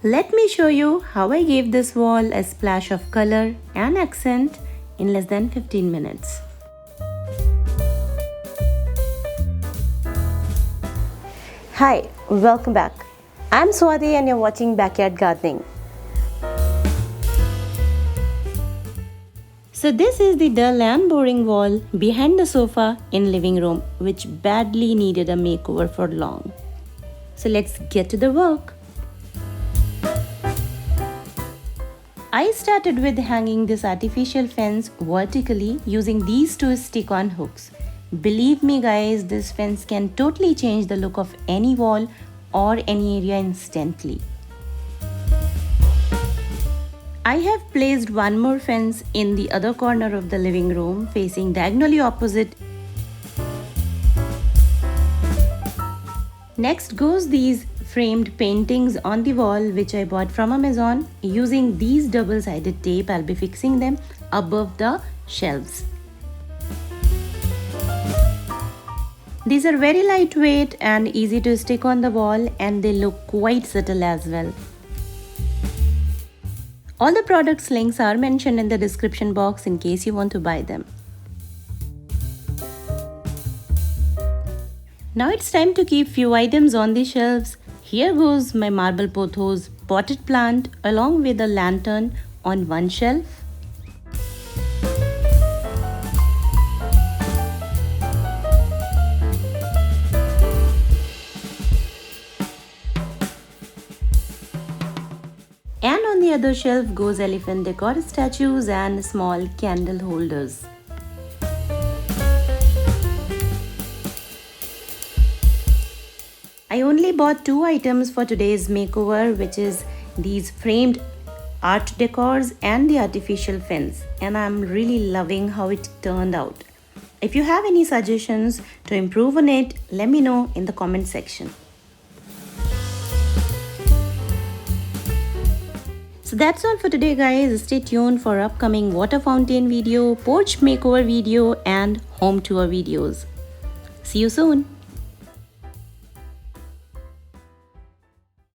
Let me show you how I gave this wall a splash of color and accent in less than 15 minutes. Hi, welcome back. I'm Swati and you're watching Backyard Gardening. So this is the dull and boring wall behind the sofa in living room, which badly needed a makeover for long. So let's get to the work. I started with hanging this artificial fence vertically using these two stick-on hooks. Believe me guys, this fence can totally change the look of any wall or any area instantly. I have placed one more fence in the other corner of the living room facing diagonally opposite. Next goes these framed paintings on the wall which I bought from Amazon. Using these double-sided tape, I'll be fixing them above the shelves. These are very lightweight and easy to stick on the wall, and they look quite subtle as well. All the products links are mentioned in the description box in case you want to buy them. Now it's time to keep few items on the shelves. Here goes my marble pothos potted plant along with a lantern on one shelf. And on the other shelf goes elephant decor statues and small candle holders. I only bought 2 items for today's makeover, which is these framed art decors and the artificial fence, and I'm really loving how it turned out. If you have any suggestions to improve on it, let me know in the comment section. So that's all for today guys. Stay tuned for upcoming water fountain video, porch makeover video and home tour videos. See you soon.